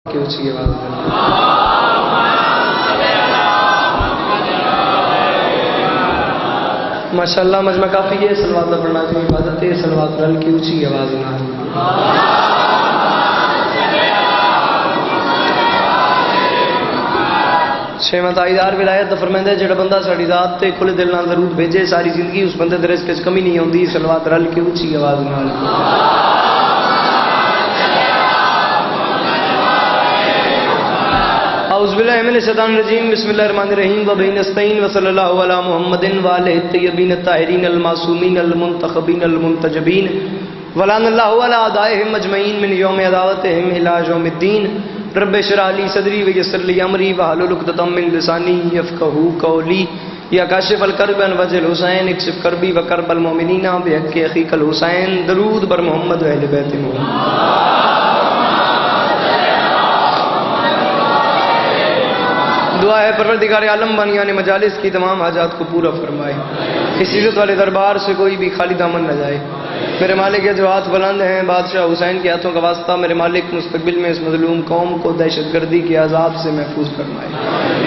کی اونچی آواز میں ماشاءاللہ مجمع کافی ہے، صلوات پڑھنا کی عبادت ہے، صلوات رل کی اونچی آواز میں چھویں تائیدار ولایت فرمائندا ہے جڑا بندہ ساڈی ذات تے کھلے دل نال درود بھیجے ساری زندگی اس بندے دے رزق وچ کمی نہیں ہوندی۔ صلوات رل کی اونچی آواز نال اعوذ باللہ من الشیطان الرجیم، بسم اللہ الرحمن الرحیم، وبہ نستعین، وصلی اللہ علی محمد وآلہ الطیبین الطاہرین المعصومین المنتخبین المنتجبین، ولعن اللہ علی اعدائہم اجمعین من یوم عداوتہم الی یوم الدین۔ رب اشرح لی صدری ویسر لی امری واحلل عقدۃ من لسانی یفقہوا قولی۔ یا کاشف الکرب عن وجه الحسین اکشف کربی وکرب المؤمنین بحق اخیک الحسین۔ درود بر محمد و اہل بیت محمد۔ دعا ہے پروردگار عالم بانیان مجالس کی تمام حاجات کو پورا فرمائے، اس عزت والے دربار سے کوئی بھی خالی دامن نہ جائے۔ میرے مالک کے جو ہاتھ بلند ہیں بادشاہ حسین کے ہاتھوں کا واسطہ، میرے مالک مستقبل میں اس مظلوم قوم کو دہشت گردی کے عذاب سے محفوظ فرمائے۔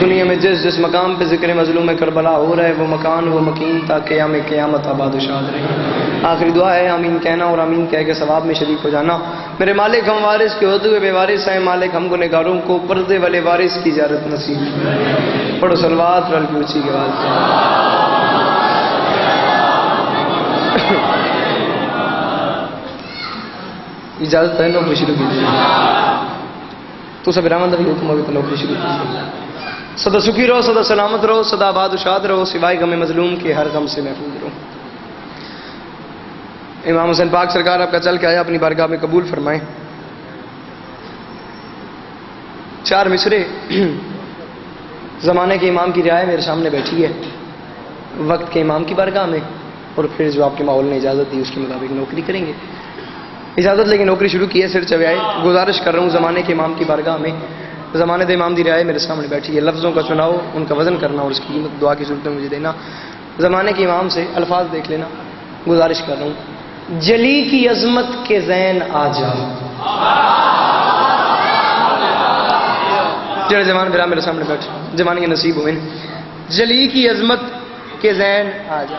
دنیا میں جس جس مقام پہ ذکر مظلوم کربلا ہو رہا ہے وہ مکان وہ مکین تا قیام قیامت آباد و شاد رہے۔ آخری دعا ہے آمین کہنا اور آمین کہہ کے ثواب میں شریک ہو جانا۔ میرے مالک ہم وارث کے ہوتے ہوئے بے وارث ہیں، مالک ہم گنہگاروں کو پردے والے وارث کی اجازت نصیب فرمائے۔ پڑھو صلوات رل کی اونچی آواز سے۔ اجازت ہے نوکری شروع کیجیے تو سب رحمت رہی حکم ہوگی تو نوکری شروع کیجیے۔ سدا سکھی رہو، سدا سلامت رہو، سدا آباد و شاد رہو، سوائے غم مظلوم کے ہر غم سے محفوظ رہو۔ امام حسین پاک سرکار آپ کا چل کے آیا، اپنی بارگاہ میں قبول فرمائیں۔ چار مصرے زمانے کے امام کی رعایا میرے سامنے بیٹھی ہے، وقت کے امام کی بارگاہ میں، اور پھر جو آپ کے ماحول نے اجازت دی اس کے مطابق نوکری کریں گے۔ اجازت لے کے نوکری شروع کی ہے، سر چوے آئے۔ گزارش کر رہا ہوں زمانے کے امام کی بارگاہ میں، زمانے دے امام دی رعایا میرے سامنے بیٹھی ہے، لفظوں کا چناؤ، ان کا وزن کرنا اور اس کی قیمت دعا کی صورت میں مجھے دینا۔ زمانے کے امام سے الفاظ دیکھ لینا، گزارش کر رہا ہوں۔ جلی کی عظمت کے زین آ جا، جڑے جوان برا میرے سامنے بیٹھ جوان کے نصیب ہوئے، جلی کی عظمت کے زین آ جا۔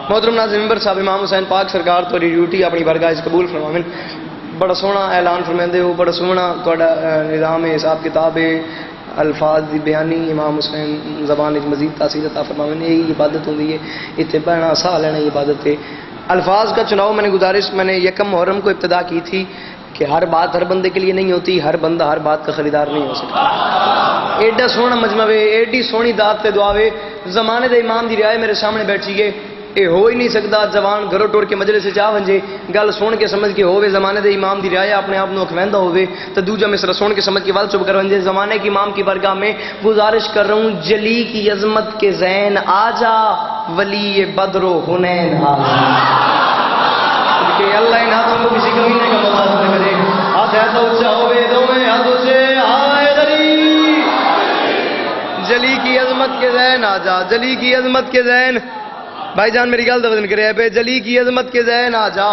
محترم ناظرین ممبر صاحب امام حسین پاک سرکار تو ڈیوٹی اپنی بارگاہ اس قبول فرماویں۔ بڑا سونا اعلان فرمائندے ہو، بڑا سونا تہاڈا نظام ہے، حساب کتاب ہے، الفاظ دی بیانی امام حسین زبان وچ مزید تاثیر عطا فرماویں۔ یہی عبادت ہوندی ہے، اتنے بہنا سا لینا یہ عبادت ہے۔ الفاظ کا چناؤ میں نے گزارش میں نے یکم محرم کو ابتدا کی تھی کہ ہر بات ہر بندے کے لیے نہیں ہوتی، ہر بندہ ہر بات کا خریدار نہیں ہو سکتا۔ ایڈا سونا مجمع وے، ایڈی سونی دات تے دعا وے، زمانے دے امام دی رعایا میرے سامنے بیٹھی ہے، اے ہو ہی نہیں سکتا جوان گھروں ٹور کے مجلس سے جا ونجے گل سن کے سمجھ کے ہووے زمانے دے امام دی رعایا اپنے آپ نو اکھویندا ہووے تے دوجا مصرع سن کے سمجھ کے ول چپ کر ونجے۔ زمانے کے امام کی بارگاہ میں گزارش کر رہا ہوں، جلی کی عظمت کے زین آ جا، ولی بدر و حنین آ جا۔ کہ اللہ ان ہاتھوں کو کسی کمینے کا مزاج نہ کرے، ہاتھ ایسا اونچا ہوئے دونوں ہاتھوں سے ہائے دری۔ جلی کی عظمت کے زین آ جا، جلی کی عظمت کے زین، بھائی جان میری گل وزن کرے پہ، جلی کی عظمت کے زین آ جا،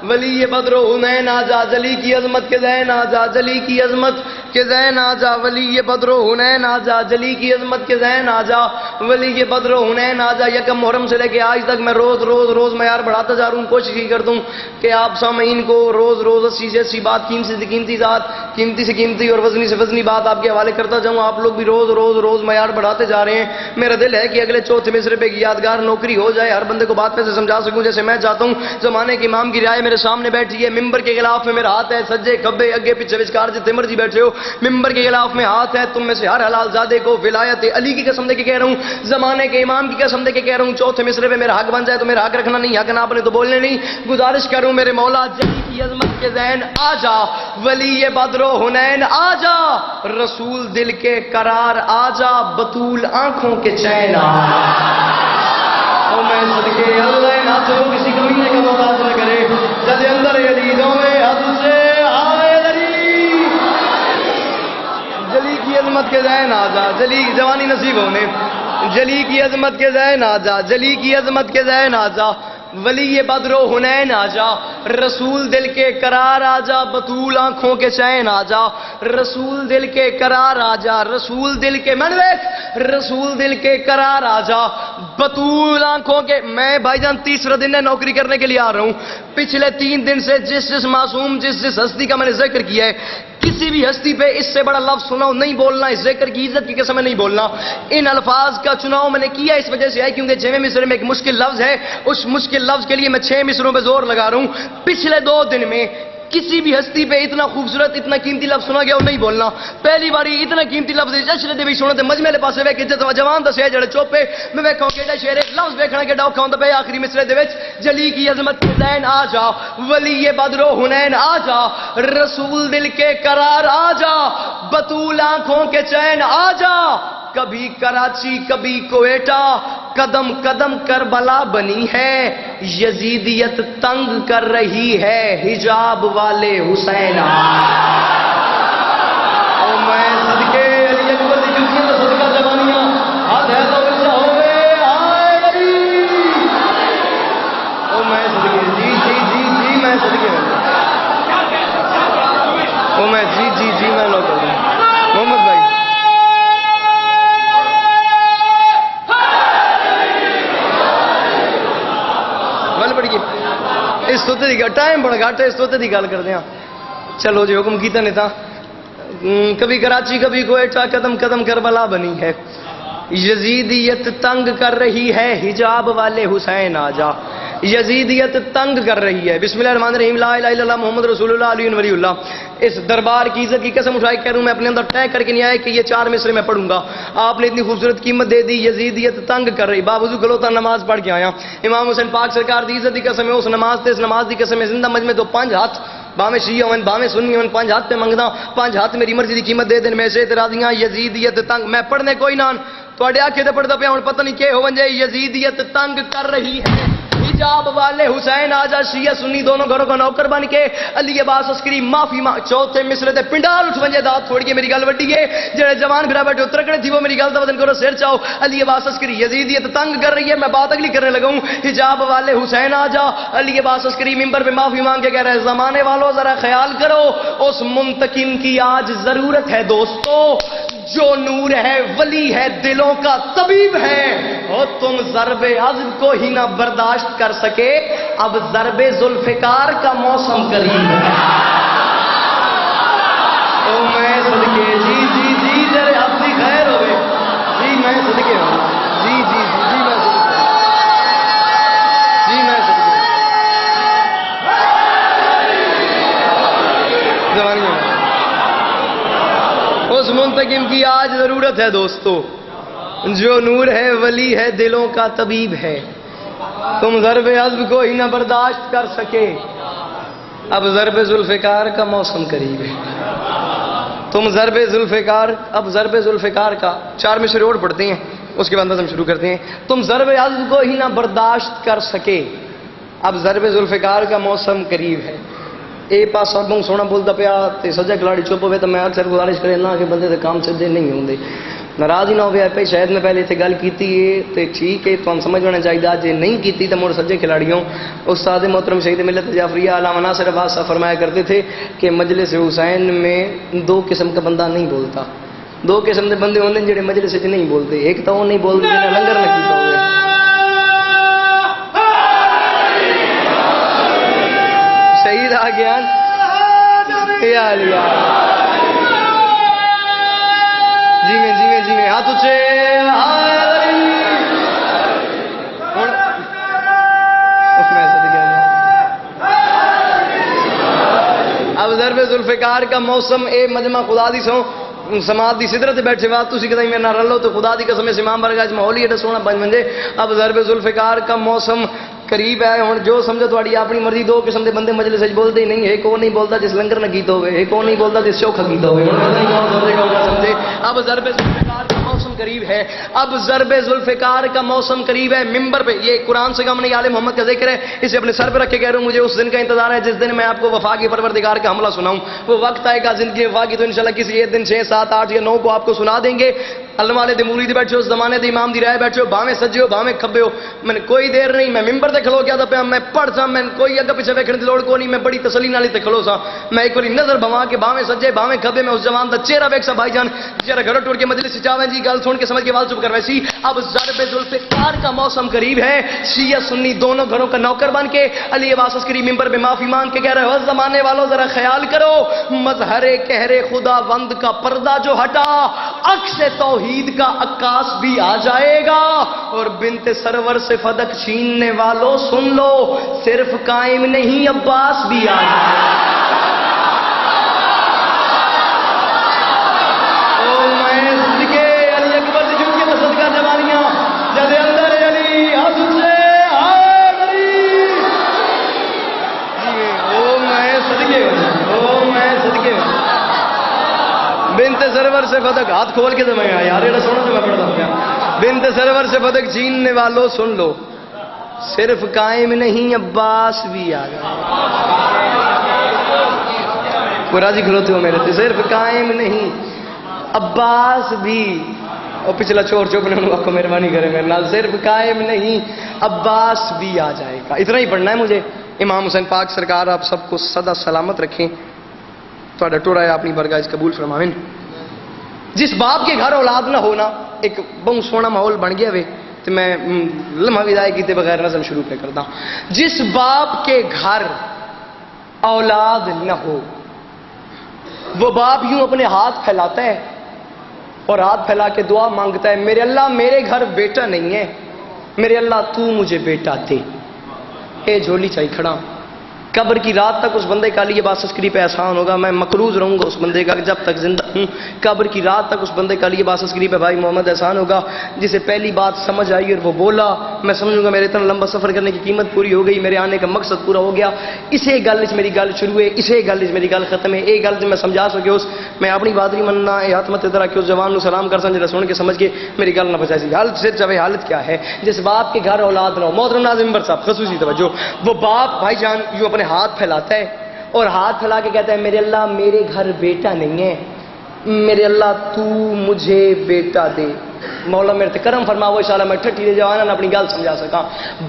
ولی بدر و حنین آ جا، جلی کی عظمت کے زین آ جا، جلی کی عظمت کے زین آ جا، ولی بدر و حنین آ جا، جلی کی عظمت کے زین آ جا، ولی بدر و حنین آ جا۔ یکم محرم سے لے کے آج تک میں روز معیار بڑھاتا جا رہا ہوں، کوشش ہی کرتا ہوں کہ آپ سامعین کو روز اسی جیسی بات، قیمتی سے قیمتی ذات، قیمتی سے قیمتی اور وزنی سے وزنی بات آپ کے حوالے کرتا جاؤں۔ آپ لوگ بھی روز معیار بڑھاتے جا رہے ہیں۔ میرا دل ہے کہ اگلے چوتھے مصرے پہ یادگار نوکری ہو جائے، ہر بندے کو بات پہ سے سمجھا سکوں جیسے میں چاہتا ہوں۔ زمانے کے امام کی رعایا میرے سامنے بیٹھی ہے، ممبر کے غلاف میں میرا ہاتھ ہے، سجے کھبے اگے پیچھے وچکار جتنے مرضی بیٹھے ہو، ممبر کے غلاف میں ہاتھ ہے۔ تم میں سے ہر حلال زادے کو ولایت علی کی قسم دے کے کہہ رہا ہوں، زمانے کے امام کی قسم دے کے کہہ رہا ہوں، چوتھے مصرے پہ میرا حق بن جائے تو میرا حق رکھنا نہیں، حق نہ آپ نے تو بولنے نہیں۔ گزارش کروں میرے مولا، جلی کی عظمت کے زین آ جا، ولی بدر و حنین آ جا، رسول دل کے قرار آ جا، بطول آنکھوں کے چین آ جا۔ او میں صدقے اللہ ان ہاتھوں کو کسی کمینے کا محتاج نہ کرے، جد اندر علیدوں میں ہاتھ سے آئے دری۔ جلی کی عظمت کے زین آ جا، جلی جوانی نصیب ہونے، جلی کی عظمت کے زین آ جا، جلی کی عظمت کے زین آ جا، ولی بدر و حنین آ جا، رسول دل کے قرار آجا، بطول آنکھوں کے چین آجا، رسول دل کے قرار آجا، رسول دل کے رسول دل کے قرار آجا، بطول آنکھوں کے. میں بھائی جان تیسرا دن ہے نوکری کرنے کے لیے آ رہا ہوں. پچھلے 3 دن سے جس معصوم جس ہستی کا میں نے ذکر کیا ہے، کسی بھی ہستی پہ اس سے بڑا لفظ سناؤ نہیں بولنا، اس ذکر کی عزت کی قسم میں نہیں بولنا. ان الفاظ کا چناؤ میں نے کیا اس وجہ سے ہے کیونکہ جمع مصر میں ایک مشکل لفظ ہے، اس مشکل لفظ کے لیے میں 6 مصروں پہ زور لگا رہا ہوں. پچھلے 2 دن میں کسی بھی ہستی پہ اتنا خوبصورت اتنا قیمتی لفظ سنا گیا اور نہیں بولنا. پہلی باری اتنا قیمتی لفظ جشن دے بھی سنو تے مجمع دے پاسے ویکھ جے جوان دسے جڑے چوپے میں ویکھاں کیڑا شعر لفظ ویکھنا کہ ڈاکھا ہوندا پے آخری مصرے دے وچ جلی کی عظمت کے زین آ جا، ولی بدر و حنین آ جا، رسول دل کے قرار آ جا، بطول آنکھوں کے چین آ جا. کبھی کراچی کبھی کوئٹہ، قدم قدم کربلا بنی ہے، یزیدیت تنگ کر رہی ہے، حجاب والے حسین. او میں صدقے علی اکبر کی جوسیاں تو صدقہ جوانیاں ہاتھ ہے تو ملتا ہوئے آئے علی. او میں صدقے جی میں صدقے او میں جی میں لوگ محمد بھائی اس توتے دی ٹائم بڑا گھٹ ہے، اس توتے دی گل کرتے ہیں. چلو جی حکم کیتا نے تا کبھی کراچی کبھی کوئٹہ، قدم قدم کربلا بنی ہے، یزیدیت تنگ کر رہی ہے، حجاب والے حسین آ جا. یزیدیت تنگ کر رہی ہے. بسم اللہ الرحمن الرحیم، لا الہ الا اللہ محمد رسول اللہ علی ولی اللہ. اس دربار کی عزت کی قسم اٹھائے کہہ رہا ہوں، میں اپنے اندر طے کر کے نہیں آیا کہ یہ 4 مصرے میں پڑھوں گا. آپ نے اتنی خوبصورت قیمت دے دی. یزیدیت تنگ کر رہی، باوضو کھلوتا نماز پڑھ کے آیا. امام حسین پاک سرکار دی عزت کی قسم ہے، اس نماز تے اس نماز دی قسم ہے، زندہ مجمع تو 5 ہاتھ باویں شیعہ ہون باویں سنی ہون 5 ہاتھ پہ منگدا، 5 ہاتھ میری مرضی دی قیمت دے دین میں سے اعتراضیاں. یزیدیت تنگ میں پڑھنے کوئی نہ تواڈے آکھے تے پڑھدا پیا ہن پتہ نہیں کہ ہون جائے. یزیدیت تنگ کر رہی ہے، حجاب والے حسین آجا. شیعہ سنی دونوں گھروں کا نوکر بن کے علی عباس عسکری معافی چوتھے مصرے تے پنڈال اٹھ ونجے دات تھوڑی کے میری گل وڈی ہے. جڑے جوان بھرا بیٹھے اترکڑے تھی وہ میری گل دا وزن کرو سر چاہو. علی عباس عسکری یزیدیت تنگ کر رہی ہے. میں بات اگلی کرنے لگا ہوں. حجاب والے حسین آجا. علی عباس عسکری ممبر پہ معافی مانگ کے کہہ رہے ہیں زمانے والوں ذرا خیال کرو، اس منتقم کی آج ضرورت ہے دوستو، جو نور ہے ولی ہے دلوں کا طبیب ہے. اور تم ضرب عزم کو ہی نہ برداشت کر سکے، اب ضرب ذوالفقار کا موسم قریب ہے. تو میں صدقے جی ذرے اپنی خیر ہوئے جی میں صدقے ہوں جی میں صدقے جوانی اس منتقم کی آج ضرورت ہے دوستو، جو نور ہے ولی ہے دلوں کا طبیب ہے. تم ضرب عزم کو ہی نہ برداشت کر سکے، اب ضرب ذوالفقار کا موسم قریب ہے. تم ضرب ذوالفقار، اب ضرب ذوالفقار کا 4 مصرے اور پڑھتے ہیں، اس کے بعد ہم شروع کرتے ہیں. تم ضرب عزم کو ہی نہ برداشت کر سکے، اب ضرب ذوالفقار کا موسم قریب ہے. اے پاس سب سونا بولتا پیا تے سجا کھلاڑی چپ ہوئے تو میں اکثر گزارش کرے نہ کہ بندے دے کام سجے نہیں ہوندے، ناراض ہی نہ ہوئے پہ شاید میں پہلے اتنے گل کیتی ہے تے ٹھیک ہے تو ہم سمجھ ہونا چاہیے. جی نہیں کیتی تو مڑ سجے کھلاڑیوں. استاد محترم شہید ملت جعفریہ علامہ ناصر عباس صاحب فرمایا کرتے تھے کہ مجلس حسین میں 2 قسم کا بندہ نہیں بولتا. 2 قسم کے بندے ہوندے جڑے مجلس وچ نہیں بولتے. ایک تو وہ نہیں بولتے جنہیں لنگر نہ کیتا ہوئے. شہید آ گیا جی میں ہاتھ اچھے اب ضرب ذوالفقار کا موسم. اے مجمع خدا دی سو سماعت دی صدرت بیٹھے بات تسی کہیں میرے نہ رلو تو خدا دی قسم سے امام برگاہ ماحول ہی ایڈا سونا بن بنجے. اب ضرب ذوالفقار کا موسم قریب ہے. ہوں جو سمجھو تھوڑی اپنی مرضی. 2 قسم کے بندے مجلس وچ بولتے ہی نہیں. ایک وہ نہیں بولتا جس لنگر نہ کیتا ہوئے، ایک وہ نہیں بولتا جس چوکھا کیتا ہوئے. سمجھے اب ضرب ذوالفقار کا موسم قریب ہے. اب ضرب ذوالفقار کا موسم قریب ہے. ممبر پہ یہ قرآن سے کم نہیں آل محمد کا ذکر ہے، اسے اپنے سر پہ رکھ کے کہہ رہا ہوں مجھے اس دن کا انتظار ہے جس دن میں آپ کو وفا کے پروردگار کا حملہ سناؤں. وہ وقت آئے گا زندگی وفا کی تو انشاءاللہ کسی ایک دن 6 7 8 یا 9 کو آپ کو سنا دیں گے. علامہ دے مرید بیٹھے ہو، اس زمانے دے امام دی رائے بیٹھے ہو، باویں سجے ہو باویں کھبے ہو، میں نے کوئی دیر نہیں، میں ممبر تے کھلو گیا تھا پیا، میں پڑھ سا، میں کوئی اگے پیچھے ویکھن دی لوڑ کوئی نہیں، میں بڑی تسلی نال تے کھلو سا، میں ایک باری نظر بوا کے باویں سجے باویں کھبے میں اس جوان دا چہرہ ویکھ سا بھائی جان جرا گھر ٹوٹ کے مجلس وچ آویں جی گل سن کے سمجھ کے وال چپ کروے سی۔ اب ضرب ذوالفقار کا موسم قریب ہے، شیعہ سنی دونوں گھروں کا نوکر بن کے علی عباس عسکری ممبر پہ معافی مانگ کے کہہ رہے ہو زمانے والوں ذرا خیال کرو، مظہر قہر خدا بند کا پردہ جو ہٹا، عکس توحید کا عکاس بھی آ جائے گا، اور بنت سرور سے فدق چھیننے والوں سن لو، صرف قائم نہیں عباس بھی آ جائے گا۔ بنت سرور سے فدق، ہاتھ کھول کے دمائیں یار یہ سونا تو میں پڑھتا ہوں کیا، بنت سرور سے فدق چھیننے والوں سن لو، صرف قائم نہیں عباس بھی آ گیا۔ پورا جی کھلوتے ہو میرے تھے، صرف قائم نہیں عباس بھی، اور پچھلا چور چوپنے انہوں کو مہربانی کرے میرے نال، صرف قائم نہیں عباس بھی آ جائے گا۔ اتنا ہی پڑھنا ہے مجھے۔ امام حسین پاک سرکار آپ سب کو سدا سلامت رکھیں، تو ٹوڑا ہے اپنی برگاہ اس قبول فرمائیں۔ جس باپ کے گھر اولاد نہ ہونا ایک بہت سونا ماحول بن گیا وے، تو میں لمحہ وداع کیتے بغیر نظم شروع پہ کرتا ہوں۔ جس باپ کے گھر اولاد نہ ہو وہ باپ یوں اپنے ہاتھ پھیلاتا ہے اور ہاتھ پھیلا کے دعا مانگتا ہے، میرے اللہ میرے گھر بیٹا نہیں ہے، میرے اللہ تو مجھے بیٹا دے۔ اے جھولی چاہیے کھڑا، قبر کی رات تک اس بندے کا علی عباس عسکری پہ احسان ہوگا، میں مقروض رہوں گا اس بندے کا جب تک زندہ ہوں، قبر کی رات تک اس بندے کا علی عباس عسکری پہ بھائی محمد احسان ہوگا، جسے پہلی بات سمجھ آئی اور وہ بولا، میں سمجھوں گا میرے اتنا لمبا سفر کرنے کی قیمت پوری ہو گئی، میرے آنے کا مقصد پورا ہو گیا، اسے گل میری گل شروع ہے، اسے گل میری گل ختم ہے، ایک گل جو میں سمجھا سکے اس میں اپنی بات نہیں مننا اے حتمت طرح کہ اس جوان کو سلام کر سن سن کے سمجھ کے میری گل نہ بچائی سی۔ حالت سے جب حالت کیا ہے جس باپ کے گھر اولاد نہ ہو، محترم ناظرین ممبر صاحب خصوصی توجہ، وہ باپ بھائی جان یوں اپنے ہاتھ پھیلاتا ہے اور ہاتھ پھیلا کے کہتا ہے میرے اللہ میرے گھر بیٹا نہیں ہے، میرے اللہ تو مجھے بیٹا دے، مولا میرے تے کرم فرما، وہ انشاءاللہ میں ٹھٹی دے جوانا اپنی گل سمجھا سکا۔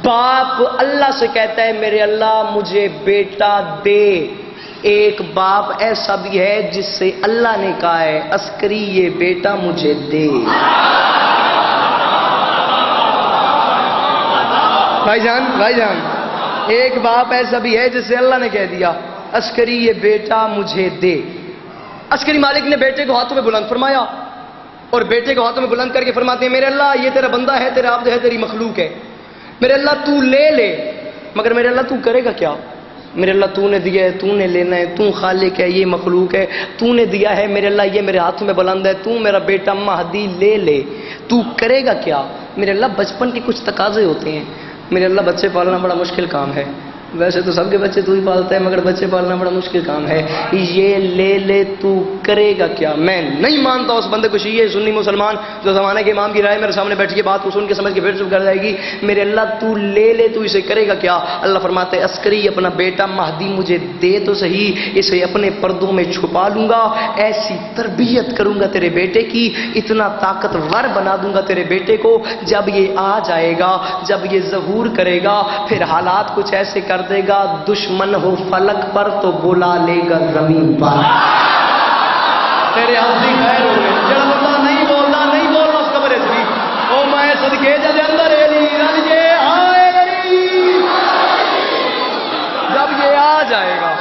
باپ اللہ سے کہتا ہے میرے اللہ مجھے بیٹا دے۔ ایک باپ ایسا بھی ہے جس سے اللہ نے کہا ہے عسکری یہ بیٹا مجھے دے۔ بھائی جان ایک باپ ایسا بھی ہے جس سے اللہ نے کہہ دیا عسکری یہ بیٹا مجھے دے۔ عسکری مالک نے بیٹے کو ہاتھوں میں بلند فرمایا اور بیٹے کو ہاتھوں میں بلند کر کے فرماتے ہیں میرے اللہ یہ تیرا بندہ ہے، تیرا عبد ہے، تیری مخلوق ہے، میرے اللہ تو لے مگر میرے اللہ تو کرے گا کیا؟ میرے اللہ تو نے دیا ہے، تو نے لینا ہے، تو خالق ہے، یہ مخلوق ہے، تو نے دیا ہے، میرے اللہ یہ میرے ہاتھوں میں بلند ہے، تو میرا بیٹا مہدی لے تو کرے گا کیا؟ میرے اللہ بچپن کے کچھ تقاضے ہوتے ہیں، میرے اللہ بچے پالنا بڑا مشکل کام ہے، ویسے تو سب کے بچے تو ہی پالتا ہے مگر بچے پالنا بڑا مشکل کام ہے، یہ لے تو کرے گا کیا؟ میں نہیں مانتا اس بندے کو شیعہ سنی مسلمان جو زمانے کے امام کی رائے میرے سامنے بیٹھ کے بات کو سن کے سمجھ کے پھر چپ کر جائے گی، میرے اللہ تو لے تو اسے کرے گا کیا؟ اللہ فرماتے ہیں عسکری اپنا بیٹا مہدی مجھے دے تو صحیح، اسے اپنے پردوں میں چھپا لوں گا، ایسی تربیت کروں گا تیرے بیٹے کی، اتنا طاقتور بنا دوں گا تیرے بیٹے کو، جب یہ آ جائے گا، جب یہ ظہور کرے گا پھر حالات کچھ ایسے کر دے گا، دشمن ہو فلک پر تو بلا لے گا زمین پر۔ تیرے حافظی خیر ہو گئے، جڑا بندہ نہیں بولنا اس قبر سے او میں صدقے جدے اندر علی رل کے آئے علی، جب یہ آ جائے گا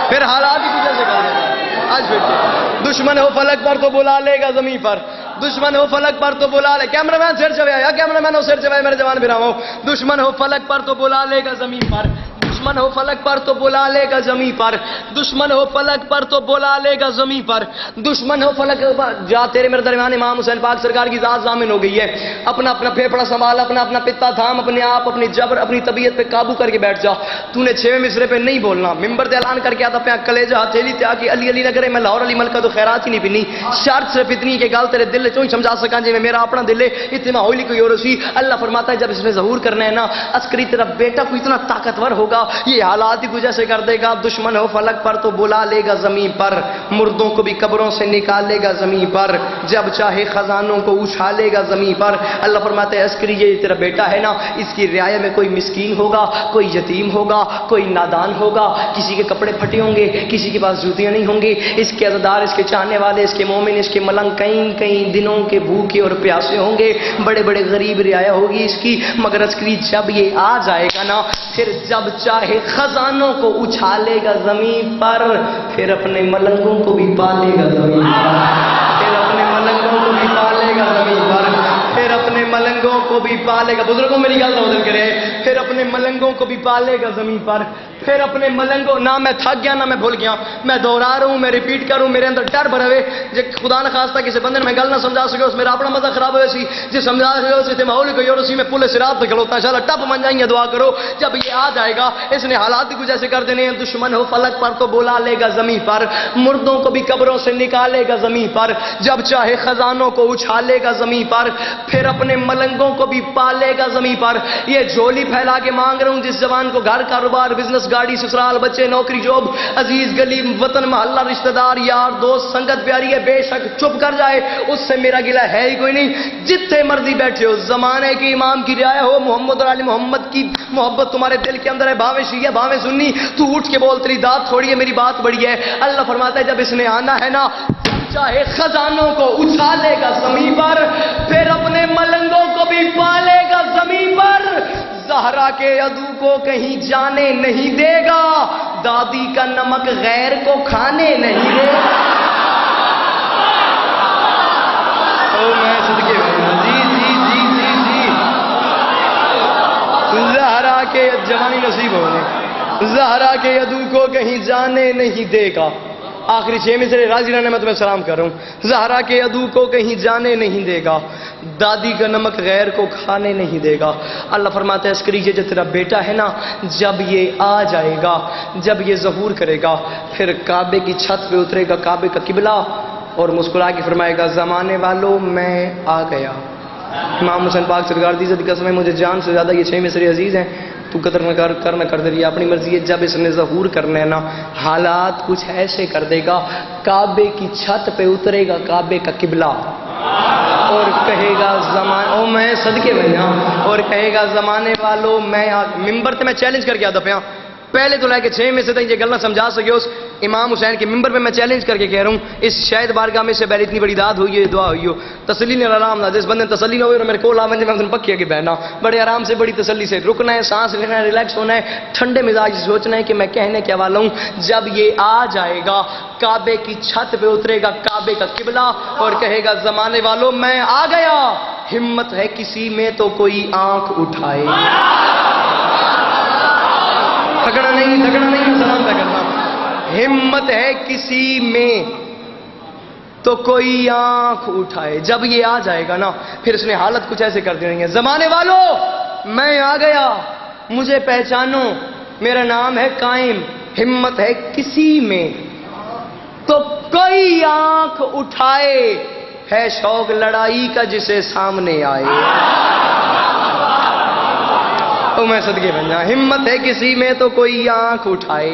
پھر حالات ہی کچھ ایسے کر دے گا۔ آج پھر دشمن ہو فلک پر تو بلا لے گا زمین پر، دشمن ہو فلک پر تو بلا لے، کیمرہ مین سر چویا یا کیمرہ مین ہو سر چویا میرے جوان بھراؤں، دشمن ہو فلک پر تو بلا لے گا زمین پر، دشمن ہو فلک پر تو بلا لے گا زمین پر، دشمن ہو فلک پر تو بلا لے گا زمین پر، دشمن ہو فلک پر۔ جا تیرے میرے درمیان امام حسین پاک سرکار کی ذات ضامن ہو گئی ہے، اپنا پھیپھڑا سنبھال، اپنا پتا تھام، اپنے آپ اپنی جبر اپنی طبیعت پہ قابو کر کے بیٹھ جا، تو نے 6ویں مصرے پہ نہیں بولنا، ممبر تے اعلان کر کے آتا پیا کلیجہ ہتھیلی تے آ کے علی نہ کرے میں لاہور علی ملکہ تو خیرات ہی نہیں پینی، شرط صرف اتنی کہ گل تیرے دل چوں ہی سمجھا سکاں جی میں میرا اپنا دل ہے، اتنا ہوئی کوئی اور سی۔ اللہ فرماتا ہے جب اس نے ظہور کرنا ہے نا عسکری تیرا بیٹا کوئی اتنا طاقتور ہوگا یہ حالات ہی کچھ ایسے کر دے گا. دشمن ہو فلک پر تو بلا لے گا زمین پر, مردوں کو بھی قبروں سے نکالے گا زمین پر, جب چاہے خزانوں کو اچھالے گا زمین پر. اللہ فرماتے ہیں عسکری یہ تیرا بیٹا ہے نا, اس کی رعایا میں کوئی مسکین ہوگا, کوئی یتیم ہوگا, کوئی نادان ہوگا, کسی کے کپڑے پھٹے ہوں گے, کسی کے پاس جوتیاں نہیں ہوں گی, اس کے عزادار, اس کے چاہنے والے, اس کے مومن, اس کے ملنگ کئی دنوں کے بھوکے اور پیاسے ہوں گے, بڑے بڑے غریب رعایا ہوگی اس کی. مگر عسکری جب یہ آ جائے گا نا, پھر جب چاہے خزانوں کو اچھالے گا زمین پر, پھر اپنے ملنگوں کو بھی پالے گا زمین پر, پھر اپنے ملنگوں کو بھی پالے گا زمین پر, پھر اپنے ملنگوں کو بھی پالے گا. بزرگوں میری گل بدل کرے, پھر اپنے ملنگوں کو بھی پالے گا زمین پر, پھر اپنے ملنگوں. نہ میں تھک گیا نہ میں بھول گیا, میں دوہرا رہا ہوں, میں ریپیٹ کر رہا ہوں, میرے اندر ڈر بھرا ہوئے. جب خدا نہ خواستہ کسی بندے نے میں گل نہ سمجھا سکے, اس میرا اپنا مزہ خراب ہوئے سی, جس سمجھا سکے اس سے ماحول کوئی اور اسی میں پل صراط پہ کھلوتا ہے. انشاءاللہ ٹپ من جائیں گے, دعا کرو. جب یہ آ جائے گا, اس نے حالات کچھ ایسے کر دینے ہیں. دشمن ہو فلک پر تو بلا لے گا زمین پر, مردوں کو بھی قبروں سے نکالے گا زمین پر, جب چاہے خزانوں کو اچھالے گا زمین پر, پھر اپنے ملنگوں کو بھی پالے گا زمین پر. یہ جھولی پھیلا کے مانگ رہا ہوں, جس جوان کو گھر کاروبار بزنس گاڑی سسرال بچے نوکری جاب عزیز گلی وطن محلہ رشتہ دار یار دوست سنگت پیاری ہے, بے شک چپ کر جائے, اس سے میرا گلہ ہے ہی کوئی نہیں. جتنے مرضی بیٹھے ہو, زمانے کے امام کی رعایا ہو, محمد اور علی محمد کی محبت تمہارے دل کے اندر ہے, بھاوے شیعہ بھاوے سنی, تو اٹھ کے بول, تیری داد تھوڑی ہے میری بات بڑی ہے. اللہ فرماتا ہے جب اس نے آنا ہے نا, چاہے خزانوں کو اچھالے گا زمین پر, پھر اپنے ملنگوں کو بھی پالے گا زمین پر. زہرا کے عدو کو کہیں جانے نہیں دے گا, دادی کا نمک غیر کو کھانے نہیں دے گا. میں صدقے جی جی جی جی جی زہرا کے جوانی نصیب ہونے, زہرا کے عدو کو کہیں جانے نہیں دے گا. آخری 6 میں سے راضی رہنے میں تمہیں سلام کر رہا ہوں. زہرا کے عدو کو کہیں جانے نہیں دے گا, دادی کا نمک غیر کو کھانے نہیں دے گا. اللہ فرماتا ہے عسکری یہ جو تیرا بیٹا ہے نا, جب یہ آ جائے گا, جب یہ ظہور کرے گا, پھر کعبے کی چھت پہ اترے گا, کعبے کا قبلہ, اور مسکرا کے فرمائے گا زمانے والوں میں آ گیا. امام حسین پاک سرکار دی عزت کی قسم ہے, مجھے جان سے زیادہ یہ 6 مصری عزیز ہیں, تو قدر نہ کر نہ کر دے رہی اپنی مرضی ہے. جب اس نے ظہور کرنا ہے نا, حالات کچھ ایسے کر دے گا, کعبے کی چھت پہ اترے گا کعبے کا قبلہ, اور کہے گا او میں صدقے میں نا, اور کہے گا زمانے والوں میں. ممبر تے میں چیلنج کر کے آتا پیا, پہلے تو لے کے 6 میں سے تک یہ گل نہ سمجھا سکے, اس امام حسین کے ممبر پہ میں چیلنج کر کے کہہ رہا ہوں, اس شاید بارگاہ میں سے پہلے اتنی بڑی داد ہوئی ہے, دعا ہوئی ہو, تسلی نے آرام نہ, جس بندے تسلی نہ ہوئی اور میرے کو لا میں تم پکے کے بہنا, بڑے آرام سے بڑی تسلی سے رکنا ہے, سانس لینا ہے, ریلیکس ہونا ہے, ٹھنڈے مزاج سے سوچنا ہے کہ میں کہنے کیا والا ہوں. جب یہ آ جائے گا, کعبے کی چھت پہ اترے گا کعبے کا قبلہ, اور کہے گا زمانے والوں میں آ گیا, ہمت ہے کسی میں تو کوئی آنکھ اٹھائے. تھکنا نہیں سلام پہ کرنا. ہمت ہے کسی میں تو کوئی آنکھ اٹھائے. جب یہ آ جائے گا نا, پھر اس نے حالت کچھ ایسے کر دینی ہے, زمانے والوں میں آ گیا, مجھے پہچانو, میرا نام ہے قائم, ہمت ہے کسی میں تو کوئی آنکھ اٹھائے, ہے شوق لڑائی کا جسے سامنے آئے. میں صدقے بن جا, ہمت ہے کسی میں تو کوئی آنکھ اٹھائے,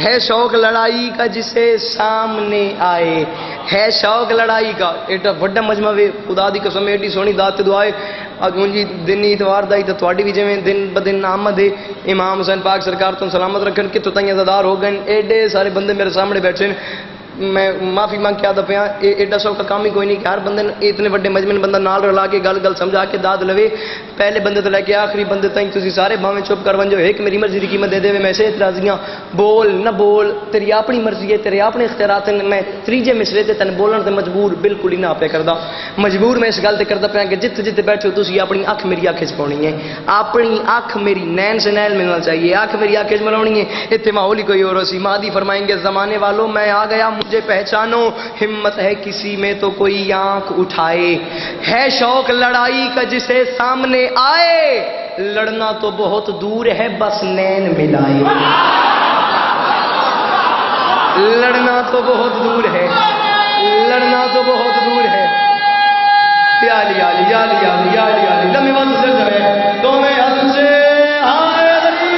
ہے شوق لڑائی کا جسے سامنے آئے. ہے شوق لڑائی کا, ایڈا وڈا مجمع وے, خدا دی قسم ایڈی سونی دات دعائے. اگونجی دن اتوار دائی تو تھوڑی بھی جویں دن بدن آمد ہے, امام حسین پاک سرکار تم سلامت رکھن کہ تو تائیں عزادار ہو گئے, ایڈے سارے بندے میرے سامنے بیٹھے. میں معافی مانگ کے آدھا پیا, ایڈا سو کا کام ہی کوئی نہیں کہ ہر بندے اتنے بڑے مجمع بندہ نال رلا کے گل سمجھا کے داد لوے. پہلے بندے تو لے کے آخری بندے تائیں تسی سارے بھاویں چپ کر ونجو, ایک میری مرضی کی قیمت دے دے میں سے اعتراضیاں بول نہ بول, تیری اپنی مرضی ہے, تیرے اپنے اختیارات ہیں. میں تریجے مصرے تے تن بولن تے مجبور بالکل ہی نہ پہ کردا, مجبور میں اس گل تے کردا پیا کہ جتھے بیٹھے ہو تسی اپنی اکھ میری اکھ وچ پاونی ہے, اپنی اکھ میری نین سے نین ملنا چاہیے, اکھ میری اکھ وچ ملانی ہے. ایتھے ماحول ہی کوئی اور سی. مہدی فرمائیں گے زمانے والوں میں آ گیا, مجھے پہچانو, ہمت ہے کسی میں تو کوئی آنکھ اٹھائے. ہے شوق لڑائی کا جسے سامنے آئے, لڑنا تو بہت دور ہے بس نین ملائے. لڑنا تو بہت دور ہے, لڑنا تو بہت دور ہے. یا علی یا علی یا علی یا علی یا علی لمبی بات چل جائے تو میں حد سے ہائے علی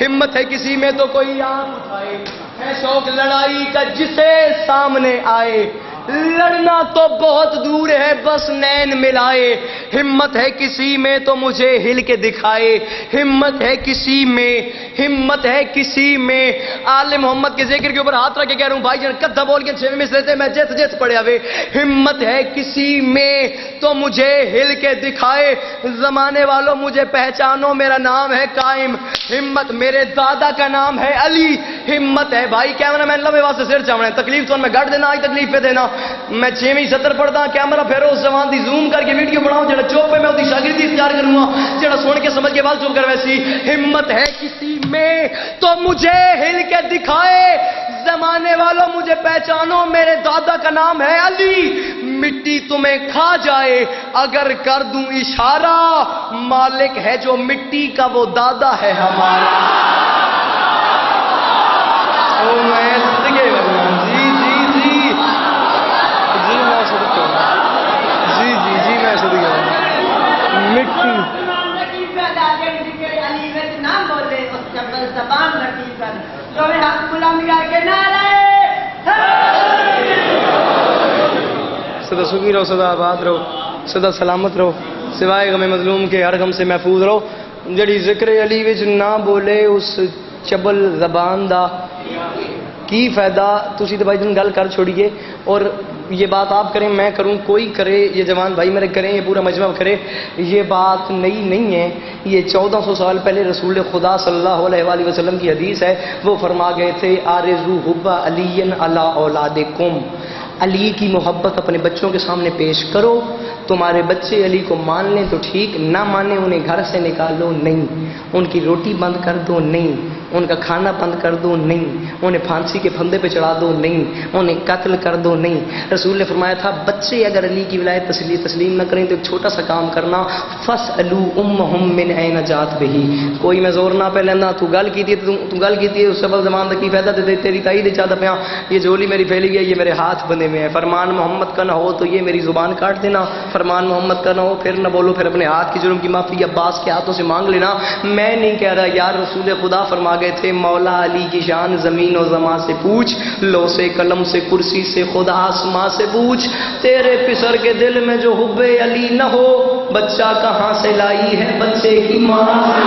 ہمت ہے کسی میں تو کوئی آنکھ اٹھائے، ہے شوق لڑائی کا جسے سامنے آئے، لڑنا تو بہت دور ہے بس نین ملائے، ہمت ہے کسی میں تو مجھے ہل کے دکھائے، ہمت ہے کسی میں، ہمت ہے کسی میں، آل محمد کے ذکر کے اوپر ہاتھ رکھ کے کہہ رہا ہوں بھائی جان کدھا بول کے 6 مصرے تھے میں جت پڑیا وے، ہمت ہے کسی میں تو مجھے ہل کے دکھائے، زمانے والوں مجھے پہچانو میرا نام ہے قائم، ہمت میرے دادا کا نام ہے علی، ہمت ہے بھائی کیمرہ مین لمبے واسطے سر چاونا ہے، تکلیف تو میں گڑ دینا آئی تکلیف پہ دینا، میں 6ویں 70 پڑھتا ہوں کیمرہ پھیرو اس زبان دی زوم کر کے ویڈیو بناؤں جڑا چوپ پہ میں اُسی شاگردی اختیار کروں گا جڑا سن کے سمجھ کے بال چوپ کر ویسی، ہمت ہے کسی میں تو مجھے ہل کے دکھائے، زمانے والوں مجھے پہچانو میرے دادا کا نام ہے علی، مٹی تمہیں کھا جائے اگر کر دوں اشارہ، مالک ہے جو مٹی کا وہ دادا ہے ہمارا۔ او میں صدقے بھگوان جی جی جی جی میں صدقے جی جی جی میں صدقے مٹی سدا سکھی رہو، سدا آباد رہو، سدا سلامت رہو، سوائے غم مظلوم کے ہر غم سے محفوظ رہو، جڑی ذکر علی وچ نہ بولے اس چبل زبان دا کی فائدہ، تسی تو بھائی جن گل کر چھوڑیے، اور یہ بات آپ کریں میں کروں کوئی کرے، یہ جوان بھائی میرے کریں، یہ پورا مجمع کرے، یہ بات نئی نہیں ہے، یہ 1400 سال پہلے رسول خدا صلی اللہ علیہ وآلہ وسلم کی حدیث ہے، وہ فرما گئے تھے آرزو حب علی علی اولادکم، علی کی محبت اپنے بچوں کے سامنے پیش کرو، تمہارے بچے علی کو مان لیں تو ٹھیک، نہ مانے انہیں گھر سے نکالو نہیں، ان کی روٹی بند کر دو نہیں، ان کا کھانا بند کر دو نہیں، انہیں پھانسی کے پھندے پہ چڑھا دو نہیں، انہیں قتل کر دو نہیں۔ رسول نے فرمایا تھا بچے اگر علی کی ولایت تسلیم نہ کریں تو ایک چھوٹا سا کام کرنا، فَاسْأَلُوا أُمَّهُمْ مِنْ أَيْنَ جَاتْ بِهِ، کوئی میں زور نہ پہ لینا، تو گل کی تھی تو گل کی تھی اس سبل زمان دا کی فائدہ دے تیری تائید چاہتا پیا، یہ جولی میری پھیلی گئی، یہ میرے ہاتھ بندے میں ہے، فرمان محمد کا نہ ہو تو یہ میری زبان کاٹ دینا، فرمان محمد کا نہ ہو پھر نہ بولو، پھر اپنے ہاتھ کی جرم کی معافی عباس کے ہاتھوں سے مانگ لینا، میں نہیں کہہ رہا یار، رسول خدا فرما گئے تھے مولا علی کی شان زمین و زمان سے پوچھ، لو سے قلم سے کرسی سے خدا آسماں سے پوچھ، تیرے پسر کے دل میں جو حب علی نہ ہو بچہ کہاں سے لائی ہے بچے کی ماں سے،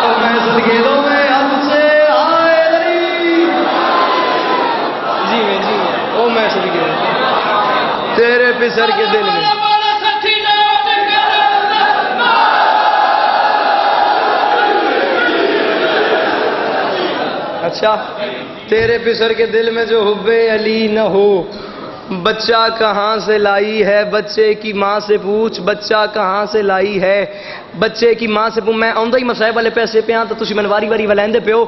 اور میں صدقے دو میں اب سے آئے علی جی او میں صدقے دو تیرے پسر کے دل میں اچھا تیرے پسر کے دل میں جو حب علی نہ ہو بچہ کہاں سے لائی ہے بچے کی ماں سے پوچھ، بچہ کہاں سے لائی ہے بچے کی ماں سے پوچھ، میں آؤں ہی مسائب والے پیسے پہ ہاں تو تسی میں واری واری ولیندے پہ ہو،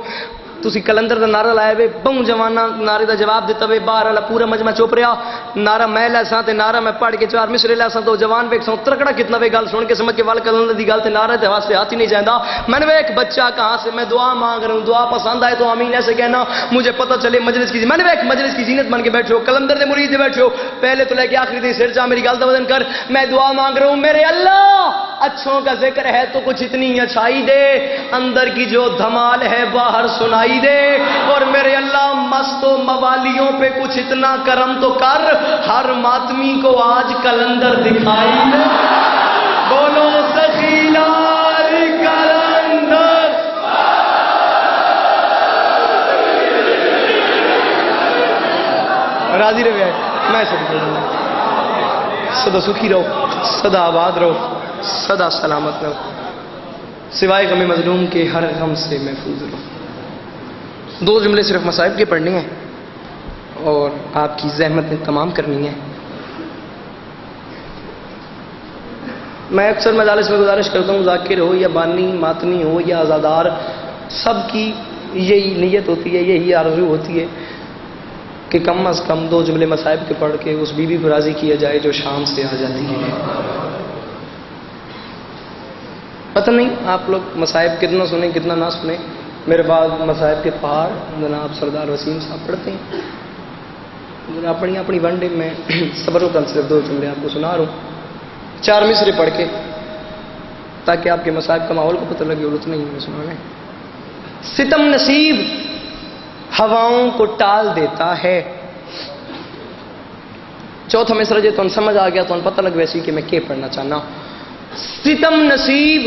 تسی کلندر دا نعرہ لائے وے بہوں جوانا نعرے دا جواب دیتا وے، باہر والا پورا مجمع چپ رہا، نعرہ میں لیساں تے نعرہ میں پڑھ کے 4 مصرے لیساں تو جوان ویک سوں ترکڑا کتنا وے گل سن کے سمجھ کے وال کلندر دی گل تے نعرہ تے واسطے ہاتھ ہی نہیں جاندا، میں نے ایک بچہ کہاں سے، میں دعا مانگ رہا ہوں، دعا پسند آئے تو آمین ایسے کہنا، مجھے پتہ چلے مجلس کی، میں نے ایک مجلس کی زینت بن کے بیٹھے ہو، کلندر دے مرید دے بیٹھے ہو، پہلے تو لے کے آخری دن سر جا میری گل دا وزن کر، میں دعا مانگ رہا ہوں میرے اللہ اچھوں کا ذکر ہے تو کچھ اتنی اچھائی دے، اندر کی جو دھمال ہے باہر سنائی دے، اور میرے اللہ مست و موالیوں پہ کچھ اتنا کرم تو کر، ہر ماتمی کو آج کلندر دکھائی دے، بولو سخی لال کلندر، راضی رہے میں سدا سکھی رہو، سدا آباد رہو، سدا سلامت رہو، سوائے غم مظلوم کے ہر غم سے محفوظ رہو۔ 2 جملے صرف مصائب کے پڑھنے ہیں اور آپ کی زحمتیں تمام کرنی ہیں۔ میں اکثر مجالس میں گزارش کرتا ہوں ذاکر ہو یا بانی ماتمی ہو یا آزادار، سب کی یہی نیت ہوتی ہے، یہی آرزو ہوتی ہے کہ کم از کم 2 جملے مصائب کے پڑھ کے اس بیوی کو راضی کیا جائے جو شام سے آ جاتی ہے۔ پتہ نہیں آپ لوگ مصائب کتنا سنیں کتنا نہ سنیں، میرے بعد مصائب کے پہاڑ جناب سردار وسیم صاحب پڑھتے ہیں، اپنی اپنی ون ڈے میں صبر و تن صرف 2 جملے آپ کو سنا رہا ہوں، 4 مصرے پڑھ کے تاکہ آپ کے مصائب کا ماحول کو پتہ لگے اور اتنا ہی میں سنانا ہے. ستم نصیب ہواؤں کو ٹال دیتا ہے. چوتھا مصرع جو تم سمجھ آ گیا تو پتہ لگ ویسی کہ میں کیا پڑھنا چاہنا. ستم نصیب